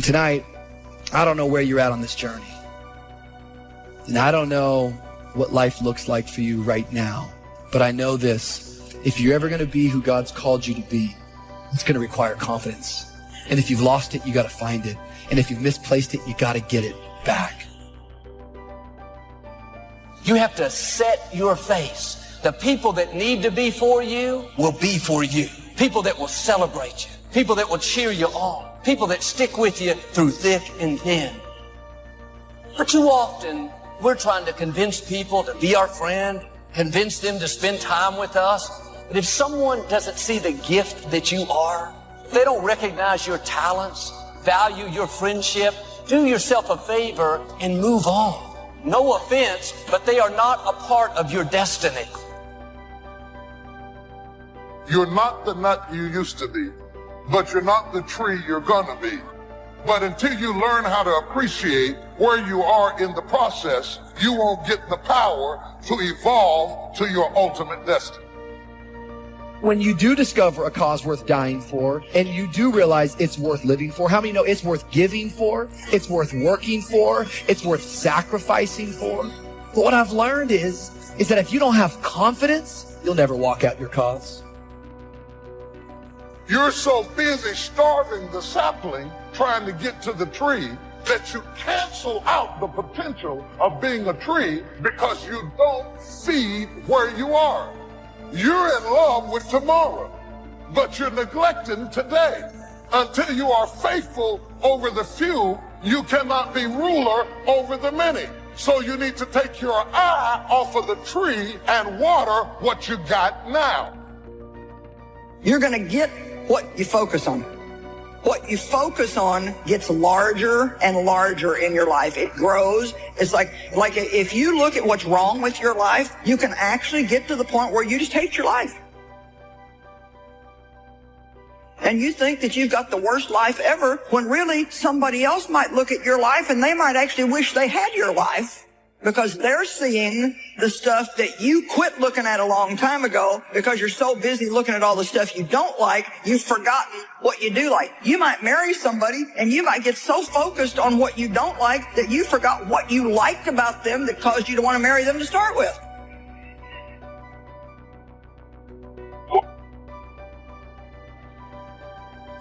Tonight, I don't know where you're at on this journey. And I don't know what life looks like for you right now. But I know this. If you're ever going to be who God's called you to be, it's going to require confidence. And if you've lost it, you got to find it. And if you've misplaced it, you got to get it back. You have to set your face. The people that need to be for you will be for you. People that will celebrate you. People that will cheer you on. People that stick with you through thick and thin. But too often, we're trying to convince people to be our friend, convince them to spend time with us. But if someone doesn't see the gift that you are, if they don't recognize your talents, value your friendship, do yourself a favor and move on. No offense, but they are not a part of your destiny. You're not the nut you used to be, but you're not the tree you're gonna be. But until you learn how to appreciate where you are in the process, you won't get the power to evolve to your ultimate destiny. When you do discover a cause worth dying for, and you do realize it's worth living for, how many know it's worth giving for, it's worth working for, it's worth sacrificing for? But what I've learned is that if you don't have confidence, you'll never walk out your cause. You're so busy starving the sapling trying to get to the tree that you cancel out the potential of being a tree because you don't feed where you are. You're in love with tomorrow, but you're neglecting today. Until you are faithful over the few, you cannot be ruler over the many. So you need to take your eye off of the tree and water what you got now. You're going to get what you focus on. What you focus on gets larger and larger in your life. It grows. It's like if you look at what's wrong with your life, you can actually get to the point where you just hate your life. And you think that you've got the worst life ever, when really somebody else might look at your life and they might actually wish they had your life, because they're seeing the stuff that you quit looking at a long time ago because you're so busy looking at all the stuff you don't like, you've forgotten what you do like. You might marry somebody and you might get so focused on what you don't like that you forgot what you liked about them that caused you to want to marry them to start with.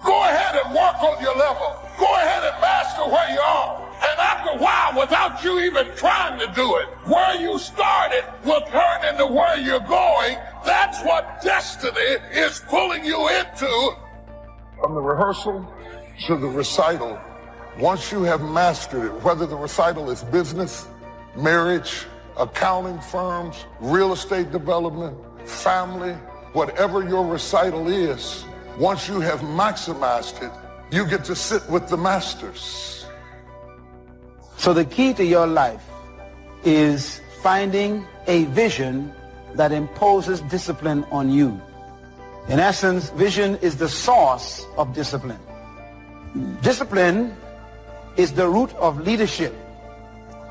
Go ahead and work on your level. Go ahead and master where you are. And after a while, without you even trying to do it, where you started will turn into where you're going. That's what destiny is pulling you into. From the rehearsal to the recital, once you have mastered it, whether the recital is business, marriage, accounting firms, real estate development, family, whatever your recital is, once you have maximized it, you get to sit with the masters. So the key to your life is finding a vision that imposes discipline on you. In essence, vision is the source of discipline. Discipline is the root of leadership.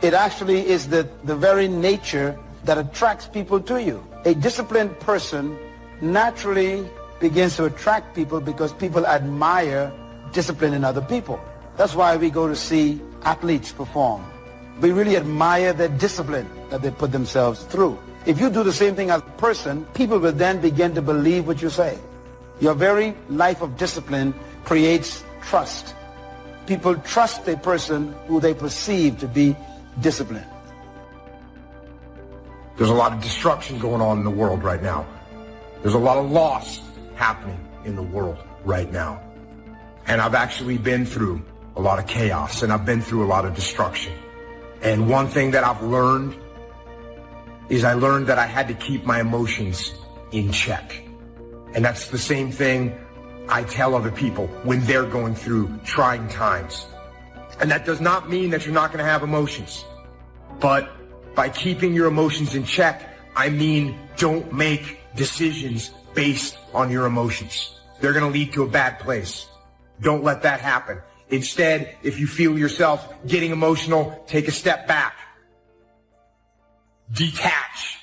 It actually is the very nature that attracts people to you. A disciplined person naturally begins to attract people because people admire discipline in other people. That's why we go to see athletes perform. We really admire the discipline that they put themselves through. If you do the same thing as a person, people will then begin to believe what you say. Your very life of discipline creates trust. People trust a person who they perceive to be disciplined. There's a lot of destruction going on in the world right now. There's a lot of loss happening in the world right now. And I've actually been through a lot of chaos, and I've been through a lot of destruction. And one thing that I've learned is I learned that I had to keep my emotions in check. And that's the same thing I tell other people when they're going through trying times. And that does not mean that you're not going to have emotions. But by keeping your emotions in check, I mean don't make decisions based on your emotions. They're going to lead to a bad place. Don't let that happen. Instead, if you feel yourself getting emotional, take a step back. Detach.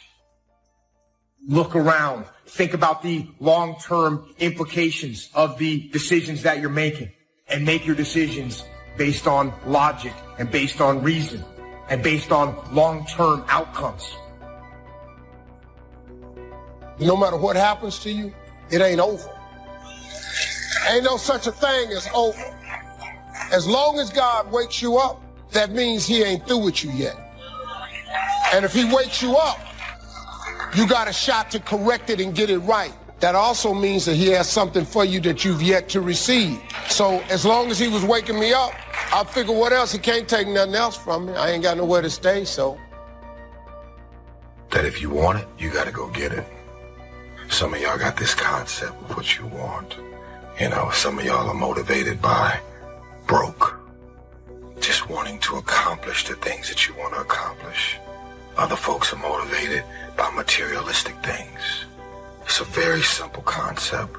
Look around. Think about the long-term implications of the decisions that you're making, and make your decisions based on logic and based on reason and based on long-term outcomes. No matter what happens to you, it ain't over. Ain't no such a thing as over. As long as God wakes you up, that means he ain't through with you yet. And if he wakes you up, you got a shot to correct it and get it right. That also means that he has something for you that you've yet to receive. So as long as he was waking me up, I figure what else? He can't take nothing else from me. I ain't got nowhere to stay, so. That if you want it, you got to go get it. Some of y'all got this concept of what you want. You know, some of y'all are motivated by broke. Just wanting to accomplish the things that you want to accomplish. Other folks are motivated by materialistic things. It's a very simple concept.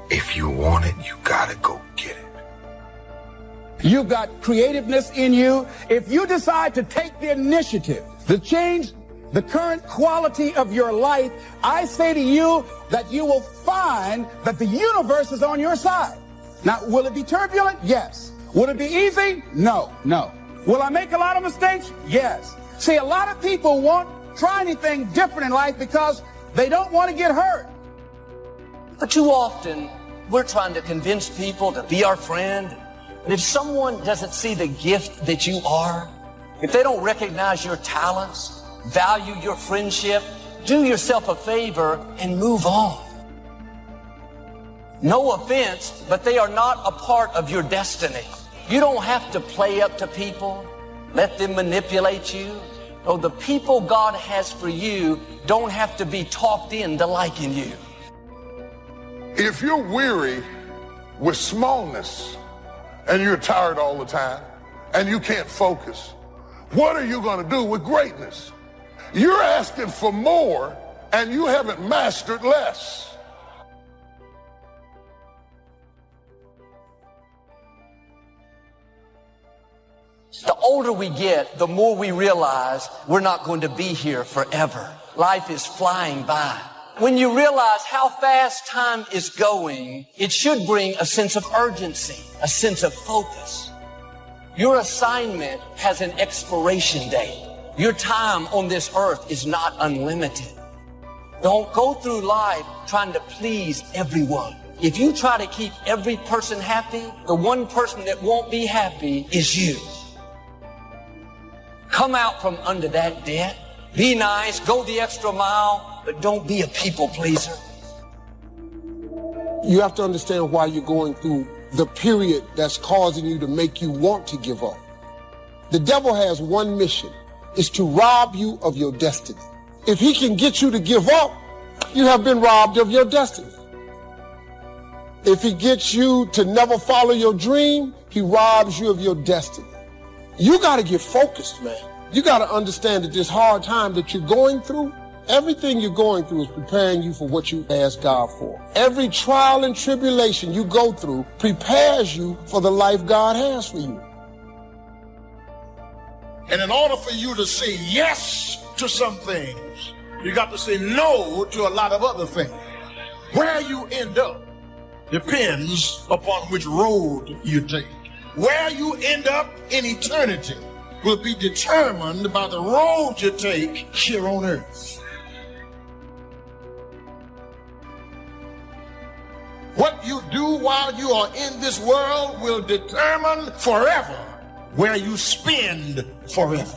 If you want it, you gotta go get it. You've got creativeness in you. If you decide to take the initiative to change the current quality of your life, I say to you that you will find that the universe is on your side. Now, will it be turbulent? Yes. Will it be easy? No. Will I make a lot of mistakes? Yes. See, a lot of people won't try anything different in life because they don't want to get hurt. But too often, we're trying to convince people to be our friend. And if someone doesn't see the gift that you are, if they don't recognize your talents, value your friendship, do yourself a favor and move on. No offense, but they are not a part of your destiny. You don't have to play up to people, let them manipulate you. No, the people God has for you don't have to be talked into liking you. If you're weary with smallness and you're tired all the time and you can't focus, what are you going to do with greatness? You're asking for more and you haven't mastered less. The older we get, the more we realize we're not going to be here forever. Life is flying by. When you realize how fast time is going, it should bring a sense of urgency, a sense of focus. Your assignment has an expiration date. Your time on this earth is not unlimited. Don't go through life trying to please everyone. If you try to keep every person happy, the one person that won't be happy is you. Come out from under that debt. Be nice, go the extra mile, but don't be a people pleaser. You have to understand why you're going through the period that's causing you to make you want to give up. The devil has one mission, is to rob you of your destiny. If he can get you to give up, you have been robbed of your destiny. If he gets you to never follow your dream, he robs you of your destiny. You got to get focused, man. You got to understand that this hard time that you're going through, everything you're going through is preparing you for what you ask God for. Every trial and tribulation you go through prepares you for the life God has for you. And in order for you to say yes to some things, you got to say no to a lot of other things. Where you end up depends upon which road you take. Where you end up in eternity will be determined by the road you take here on earth. What you do while you are in this world will determine forever where you spend forever.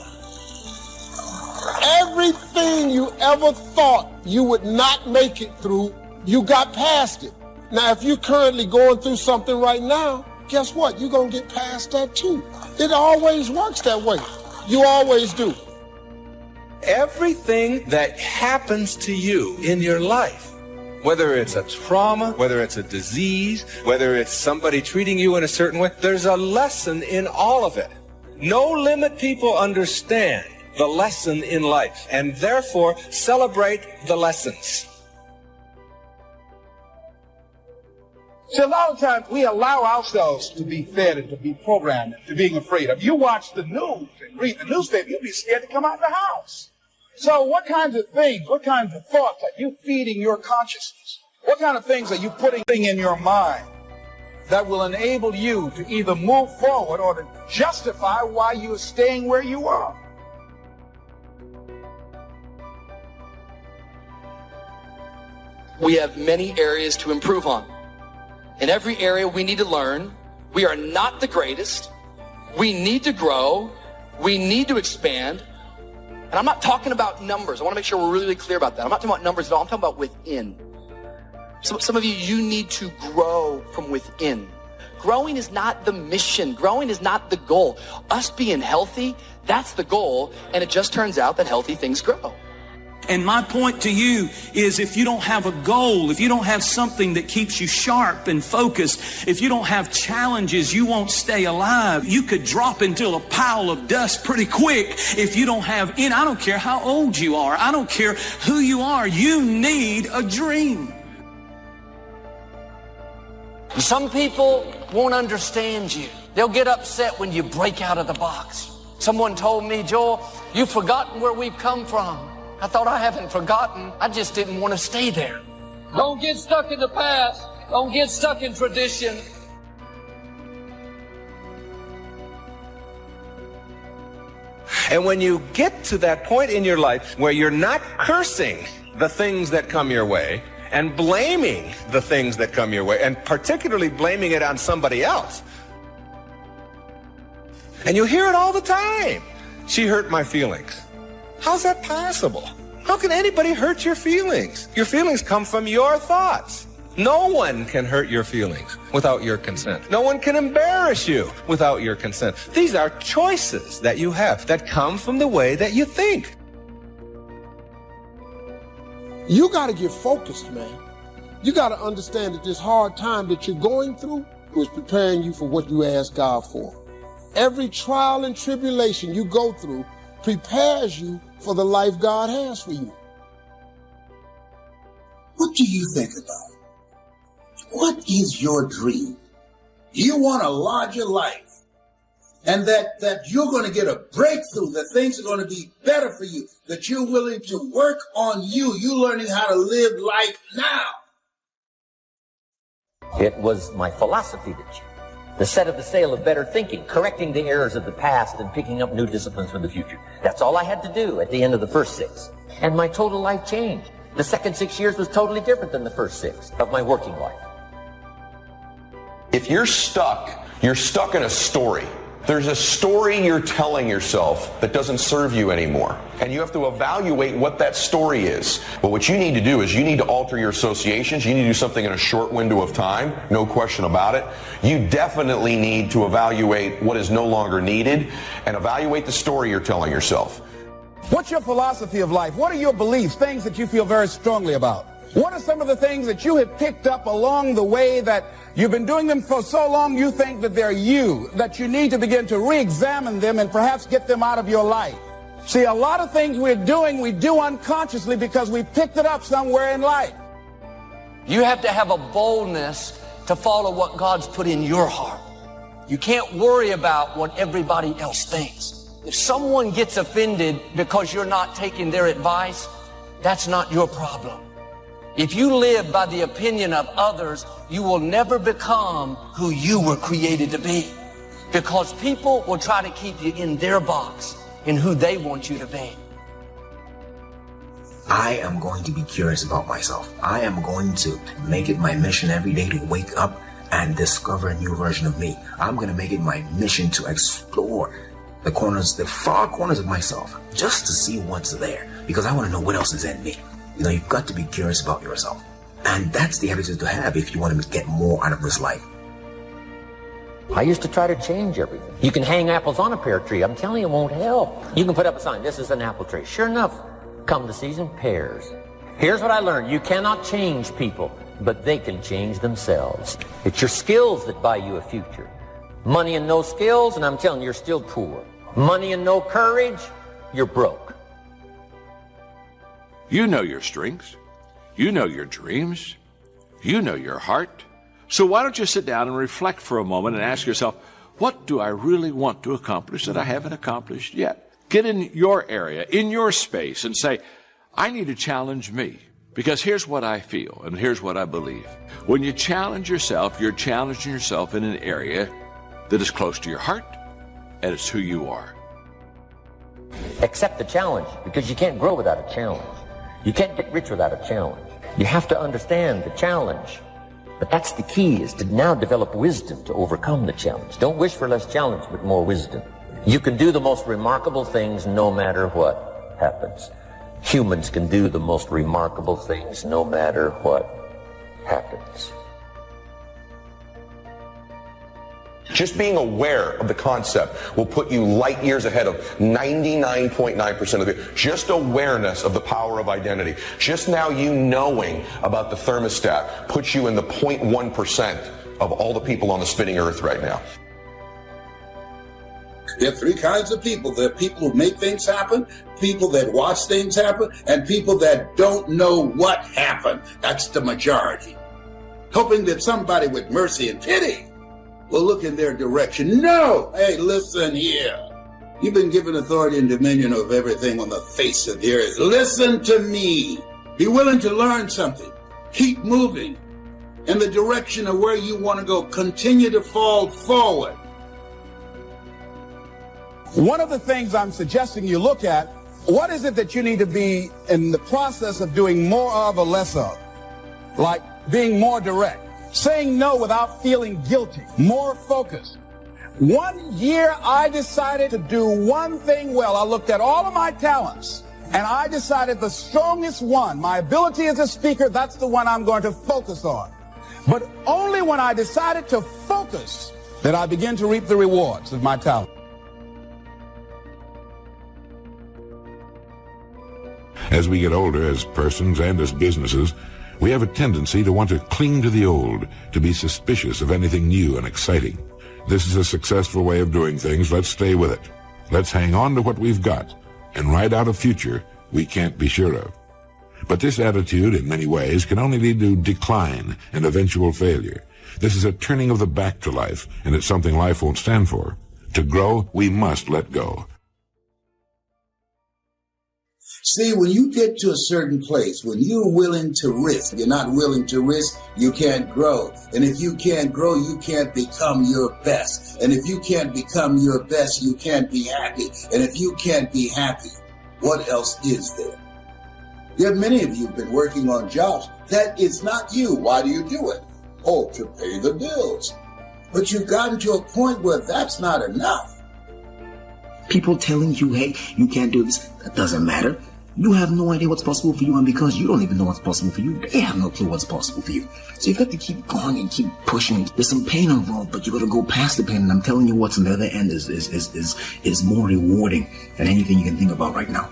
Everything you ever thought you would not make it through, you got past it. Now, if you're currently going through something right now, guess what? You're going to get past that too. It always works that way. You always do. Everything that happens to you in your life, whether it's a trauma, whether it's a disease, whether it's somebody treating you in a certain way, there's a lesson in all of it. No limit people understand the lesson in life and therefore celebrate the lessons. See, a lot of times we allow ourselves to be fed and to be programmed to being afraid of. You watch the news and read the newspaper, you'll be scared to come out of the house. So what kinds of things, what kinds of thoughts are you feeding your consciousness? What kind of things are you putting in your mind? that will enable you to either move forward or to justify why you're staying where you are. We have many areas to improve on. In every area we need to learn. We are not the greatest. We need to grow. We need to expand. And I'm not talking about numbers. I want to make sure we're really clear about that. I'm not talking about numbers at all. I'm talking about within. Some of you need to grow from within. Growing is not the mission. Growing is not the goal. Us being healthy, that's the goal. And it just turns out that healthy things grow. And my point to you is, if you don't have a goal, if you don't have something that keeps you sharp and focused, if you don't have challenges, you won't stay alive. You could drop into a pile of dust pretty quick if you don't have any. I don't care how old you are. I don't care who you are. You need a dream. Some people won't understand you. They'll get upset when you break out of the box. Someone told me, Joel, you've forgotten where we've come from. I thought, I haven't forgotten. I just didn't want to stay there. Don't get stuck in the past. Don't get stuck in tradition. And when you get to that point in your life where you're not cursing the things that come your way and blaming the things that come your way, and particularly blaming it on somebody else, and you hear it all the time. She hurt my feelings. How's that possible? How can anybody hurt your feelings? Your feelings come from your thoughts. No one can hurt your feelings without your consent. No one can embarrass you without your consent. These are choices that you have that come from the way that you think. You got to get focused, man. You got to understand that this hard time that you're going through is preparing you for what you ask God for. Every trial and tribulation you go through prepares you for the life God has for you. What do you think about it? What is your dream? You want a larger life, and that you're going to get a breakthrough, that things are going to be better for you, that you're willing to work on you learning how to live life now. It was my philosophy that changed. The set of the sail of better thinking, correcting the errors of the past and picking up new disciplines for the future. That's all I had to do at the end of the first 6. And my total life changed. The second 6 years was totally different than the first 6 of my working life. If you're stuck in a story. There's a story you're telling yourself that doesn't serve you anymore. And you have to evaluate what that story is. But what you need to do is you need to alter your associations. You need to do something in a short window of time. No question about it. You definitely need to evaluate what is no longer needed and evaluate the story you're telling yourself. What's your philosophy of life? What are your beliefs, things that you feel very strongly about? What are some of the things that you have picked up along the way that you've been doing them for so long you think that they're you, that you need to begin to re-examine them and perhaps get them out of your life? See, a lot of things we're doing, we do unconsciously because we picked it up somewhere in life. You have to have a boldness to follow what God's put in your heart. You can't worry about what everybody else thinks. If someone gets offended because you're not taking their advice, that's not your problem. If you live by the opinion of others, you will never become who you were created to be. Because people will try to keep you in their box, in who they want you to be. I am going to be curious about myself. I am going to make it my mission every day to wake up and discover a new version of me. I'm going to make it my mission to explore the far corners of myself, just to see what's there, because I want to know what else is in me. You know, you've got to be curious about yourself. And that's the attitude to have if you want to get more out of this life. I used to try to change everything. You can hang apples on a pear tree. I'm telling you, it won't help. You can put up a sign, this is an apple tree. Sure enough, come the season, pears. Here's what I learned. You cannot change people, but they can change themselves. It's your skills that buy you a future. Money and no skills, and I'm telling you, you're still poor. Money and no courage, you're broke. You know your strengths. You know your dreams. You know your heart. So why don't you sit down and reflect for a moment and ask yourself, what do I really want to accomplish that I haven't accomplished yet? Get in your area, in your space, and say, I need to challenge me. Because here's what I feel, and here's what I believe. When you challenge yourself, you're challenging yourself in an area that is close to your heart, and it's who you are. Accept the challenge, because you can't grow without a challenge. You can't get rich without a challenge. You have to understand the challenge. But that's the key, is to now develop wisdom to overcome the challenge. Don't wish for less challenge, but more wisdom. You can do the most remarkable things no matter what happens. Humans can do the most remarkable things no matter what happens. Just being aware of the concept will put you light years ahead of 99.9% of the. Just awareness of the power of identity. Just now you knowing about the thermostat puts you in the 0.1% of all the people on the spinning earth right now. There are three kinds of people. There are people who make things happen, people that watch things happen, and people that don't know what happened. That's the majority. Hoping that somebody with mercy and pity will look in their direction. No! Hey, listen here. You've been given authority and dominion over everything on the face of the earth. Listen to me. Be willing to learn something. Keep moving in the direction of where you want to go. Continue to fall forward. One of the things I'm suggesting you look at, what is it that you need to be in the process of doing more of or less of? Like being more direct, saying no without feeling guilty, more focused. 1 year I decided to do one thing well. I looked at all of my talents and I decided the strongest one, my ability as a speaker, that's the one I'm going to focus on. But only when I decided to focus did I begin to reap the rewards of my talent. As we get older, as persons and as businesses, we have a tendency to want to cling to the old, to be suspicious of anything new and exciting. This is a successful way of doing things. Let's stay with it. Let's hang on to what we've got and ride out a future we can't be sure of. But this attitude, in many ways, can only lead to decline and eventual failure. This is a turning of the back to life, and it's something life won't stand for. To grow, we must let go. See, when you get to a certain place, when you're willing to risk, you're not willing to risk, you can't grow. And if you can't grow, you can't become your best. And if you can't become your best, you can't be happy. And if you can't be happy, what else is there? There are many of you who've been working on jobs. That is not you. Why do you do it? Oh, to pay the bills. But you've gotten to a point where that's not enough. People telling you, hey, you can't do this. That doesn't matter. You have no idea what's possible for you, and because you don't even know what's possible for you, they have no clue what's possible for you. So you've got to keep going and keep pushing. There's some pain involved, but you got to go past the pain, and I'm telling you what's on the other end is more rewarding than anything you can think about right now.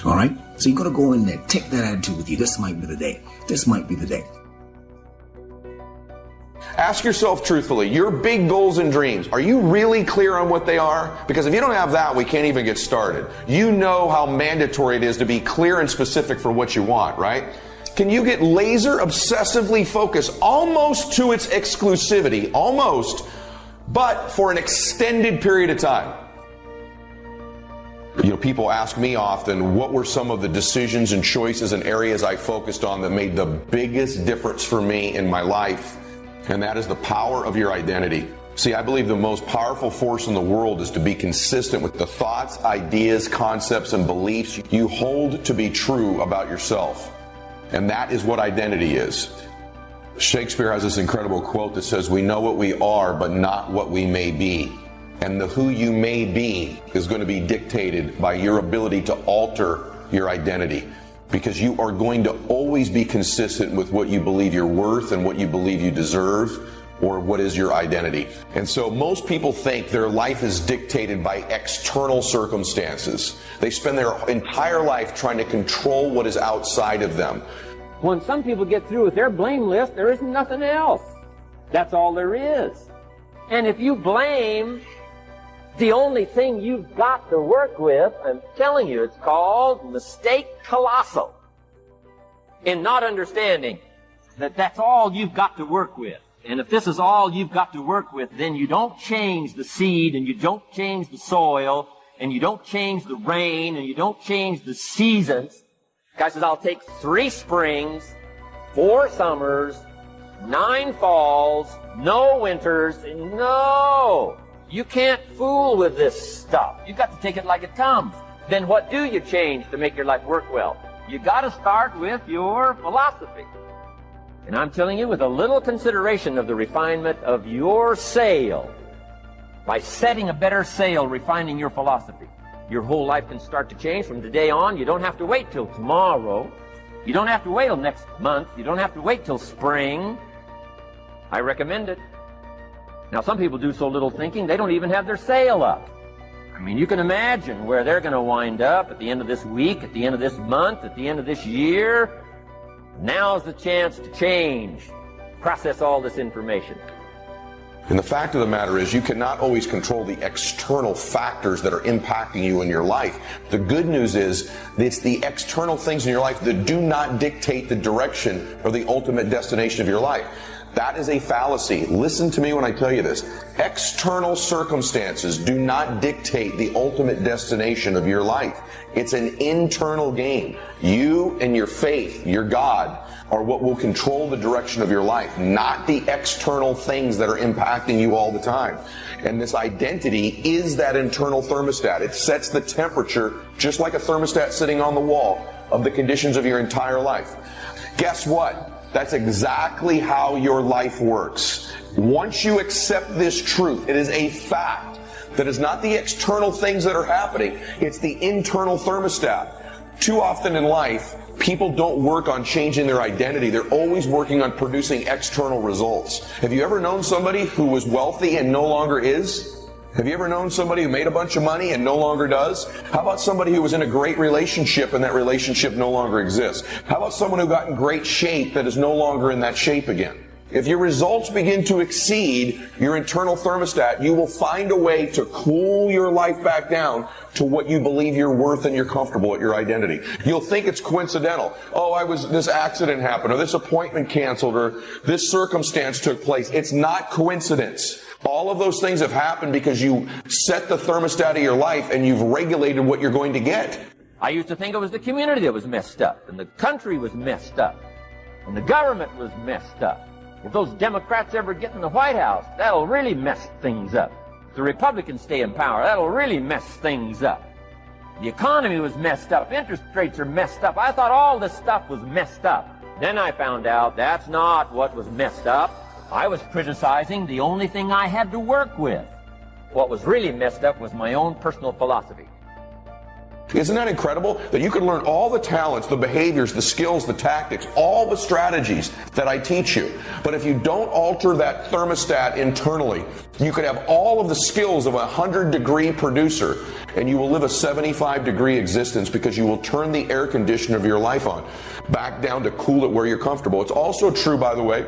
All right? So you got to go in there, take that attitude with you. This might be the day. This might be the day. Ask yourself truthfully, your big goals and dreams, are you really clear on what they are? Because if you don't have that, we can't even get started. You know how mandatory it is to be clear and specific for what you want, right? Can you get laser obsessively focused almost to its exclusivity, almost, but for an extended period of time? You know, people ask me often, what were some of the decisions and choices and areas I focused on that made the biggest difference for me in my life? And that is the power of your identity. See, I believe the most powerful force in the world is to be consistent with the thoughts, ideas, concepts, and beliefs you hold to be true about yourself. And that is what identity is. Shakespeare has this incredible quote that says, we know what we are, but not what we may be. And the who you may be is going to be dictated by your ability to alter your identity. Because you are going to always be consistent with what you believe you're worth and what you believe you deserve, or what is your identity. And so most people think their life is dictated by external circumstances. They spend their entire life trying to control what is outside of them. When some people get through with their blame list, there isn't nothing else. That's all there is. And if you blame the only thing you've got to work with, I'm telling you, it's called mistake colossal. In not understanding that that's all you've got to work with. And if this is all you've got to work with, then you don't change the seed, and you don't change the soil, and you don't change the rain, and you don't change the seasons. Guy says, I'll take 3 springs, 4 summers, 9 falls, no winters. No! You can't fool with this stuff. You've got to take it like it comes. Then what do you change to make your life work well? You got to start with your philosophy. And I'm telling you, with a little consideration of the refinement of your sail, by setting a better sail, refining your philosophy, your whole life can start to change from today on. You don't have to wait till tomorrow. You don't have to wait till next month. You don't have to wait till spring. I recommend it. Now, some people do so little thinking, they don't even have their sail up. I mean, you can imagine where they're going to wind up at the end of this week, at the end of this month, at the end of this year. Now's the chance to change, process all this information. And the fact of the matter is, you cannot always control the external factors that are impacting you in your life. The good news is, it's the external things in your life that do not dictate the direction or the ultimate destination of your life. That is a fallacy. Listen to me when I tell you this. External circumstances do not dictate the ultimate destination of your life. It's an internal game. You and your faith, your God, are what will control the direction of your life, not the external things that are impacting you all the time. And this identity is that internal thermostat. It sets the temperature, just like a thermostat sitting on the wall, of the conditions of your entire life. Guess what? That's exactly how your life works. Once you accept this truth, it is a fact that it's not the external things that are happening, it's the internal thermostat. Too often in life, people don't work on changing their identity. They're always working on producing external results. Have you ever known somebody who was wealthy and no longer is? Have you ever known somebody who made a bunch of money and no longer does? How about somebody who was in a great relationship and that relationship no longer exists? How about someone who got in great shape that is no longer in that shape again? If your results begin to exceed your internal thermostat, you will find a way to cool your life back down to what you believe you're worth and you're comfortable at your identity. You'll think it's coincidental. Oh, this accident happened, or this appointment canceled, or this circumstance took place. It's not coincidence. All of those things have happened because you set the thermostat of your life and you've regulated what you're going to get. I used to think it was the community that was messed up, and the country was messed up, and the government was messed up. If those Democrats ever get in the White House, that'll really mess things up. If the Republicans stay in power, that'll really mess things up. The economy was messed up. Interest rates are messed up. I thought all this stuff was messed up. Then I found out that's not what was messed up. I was criticizing the only thing I had to work with. What was really messed up was my own personal philosophy. Isn't that incredible? That you can learn all the talents, the behaviors, the skills, the tactics, all the strategies that I teach you. But if you don't alter that thermostat internally, you could have all of the skills of a 100-degree producer, and you will live a 75-degree existence because you will turn the air conditioner of your life on back down to cool it where you're comfortable. It's also true, by the way,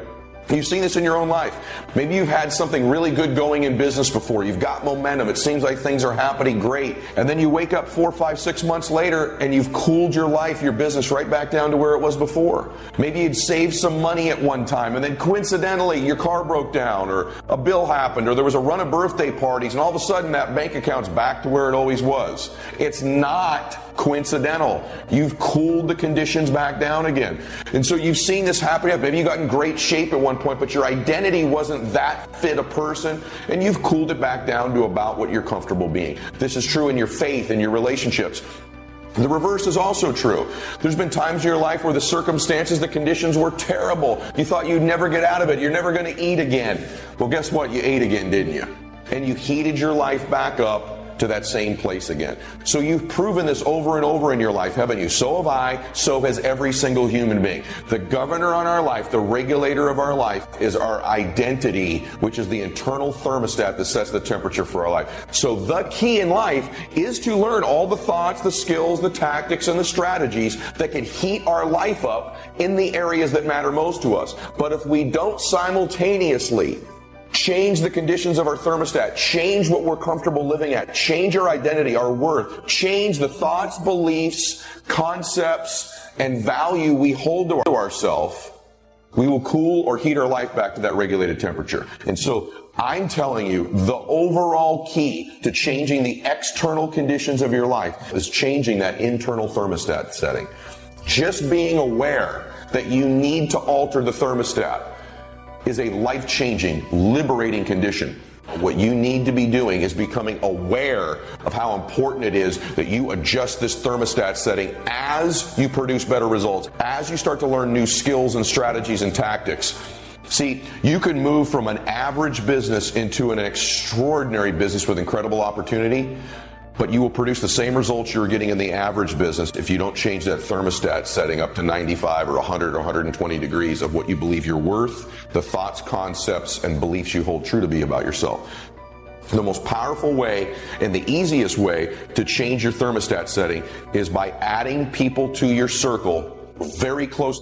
you've seen this in your own life. Maybe you've had something really good going in business before. You've got momentum. It seems like things are happening great. And then you wake up 4, 5, 6 months later and you've cooled your life, your business right back down to where it was before. Maybe you'd saved some money at one time and then coincidentally your car broke down or a bill happened or there was a run of birthday parties and all of a sudden that bank account's back to where it always was. It's not coincidental. You've cooled the conditions back down again. And so you've seen this happen. Maybe you got in great shape at one point, but your identity wasn't that fit a person, and you've cooled it back down to about what you're comfortable being. This is true in your faith and your relationships. The reverse is also true. There's been times in your life where the circumstances, the conditions were terrible. You thought you'd never get out of it. You're never going to eat again. Well, guess what? You ate again, didn't you? And you heated your life back up to that same place again. So you've proven this over and over in your life, haven't you? So have I, so has every single human being. The governor on our life, the regulator of our life, is our identity, which is the internal thermostat that sets the temperature for our life. So the key in life is to learn all the thoughts, the skills, the tactics, and the strategies that can heat our life up in the areas that matter most to us. But if we don't simultaneously change the conditions of our thermostat, change what we're comfortable living at, change our identity, our worth, change the thoughts, beliefs, concepts, and value we hold to ourselves, we will cool or heat our life back to that regulated temperature. And so I'm telling you, the overall key to changing the external conditions of your life is changing that internal thermostat setting. Just being aware that you need to alter the thermostat is a life-changing, liberating condition. What you need to be doing is becoming aware of how important it is that you adjust this thermostat setting as you produce better results, as you start to learn new skills and strategies and tactics. See, you can move from an average business into an extraordinary business with incredible opportunity, but you will produce the same results you're getting in the average business if you don't change that thermostat setting up to 95 or 100 or 120 degrees of what you believe you're worth, the thoughts, concepts, and beliefs you hold true to be about yourself. The most powerful way and the easiest way to change your thermostat setting is by adding people to your circle very close.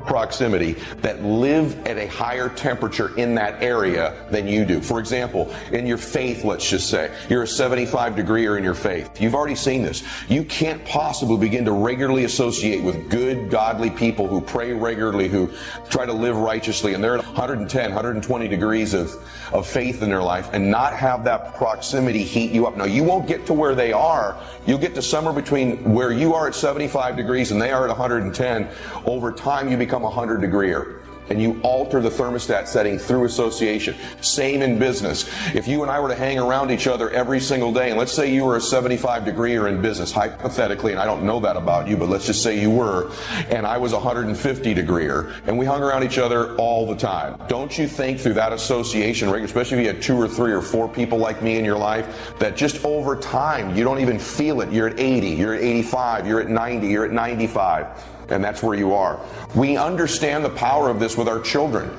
Proximity that live at a higher temperature in that area than you do. For example, in your faith, let's just say, you're a 75 degreer in your faith. You've already seen this. You can't possibly begin to regularly associate with good, godly people who pray regularly, who try to live righteously, and they're at 110, 120 degrees of faith in their life, and not have that proximity heat you up. Now, you won't get to where they are. You'll get to somewhere between where you are at 75 degrees and they are at 110. Over time, you become 100 degreer, and you alter the thermostat setting through association. Same in business. If you and I were to hang around each other every single day, and let's say you were a 75 degreer in business, hypothetically, and I don't know that about you, but let's just say you were, and I was 150 degreer, and we hung around each other all the time. Don't you think through that association, especially if you had 2 or 3 or 4 people like me in your life, that just over time, you don't even feel it. You're at 80, you're at 85, you're at 90, you're at 95. And that's where you are. We understand the power of this with our children,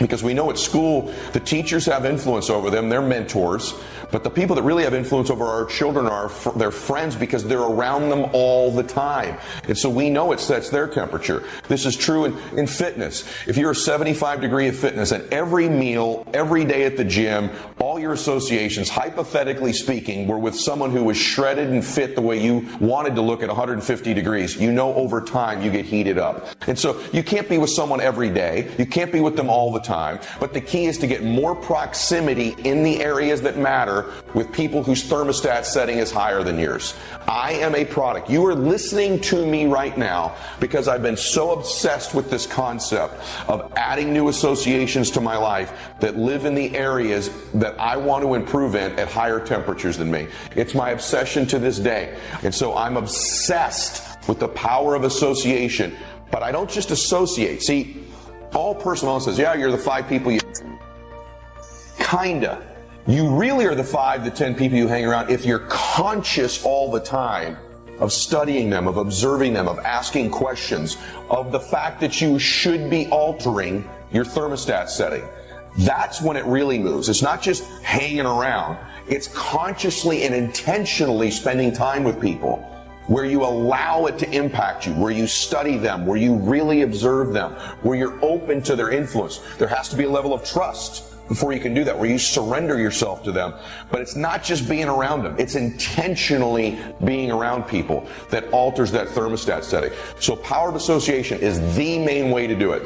because we know at school the teachers have influence over them, they're mentors, but the people that really have influence over our children are their friends, because they're around them all the time. And so we know it sets their temperature. This is true in fitness. If you're a 75 degree of fitness, and every meal, every day at the gym, all your associations, hypothetically speaking, were with someone who was shredded and fit the way you wanted to look at 150 degrees, you know over time you get heated up. And so you can't be with someone every day. You can't be with them all the time. But the key is to get more proximity in the areas that matter with people whose thermostat setting is higher than yours. I am a product. You are listening to me right now because I've been so obsessed with this concept of adding new associations to my life that live in the areas that I want to improve in at higher temperatures than me. It's my obsession to this day. And so I'm obsessed with the power of association. But I don't just associate. See, all personal says, yeah, you're the 5 people you... Kinda. You really are the 5 to 10 people you hang around if you're conscious all the time of studying them, of observing them, of asking questions, of the fact that you should be altering your thermostat setting. That's when it really moves. It's not just hanging around. It's consciously and intentionally spending time with people where you allow it to impact you, where you study them, where you really observe them, where you're open to their influence. There has to be a level of trust before you can do that, where you surrender yourself to them. But it's not just being around them. It's intentionally being around people that alters that thermostat setting. So power of association is the main way to do it.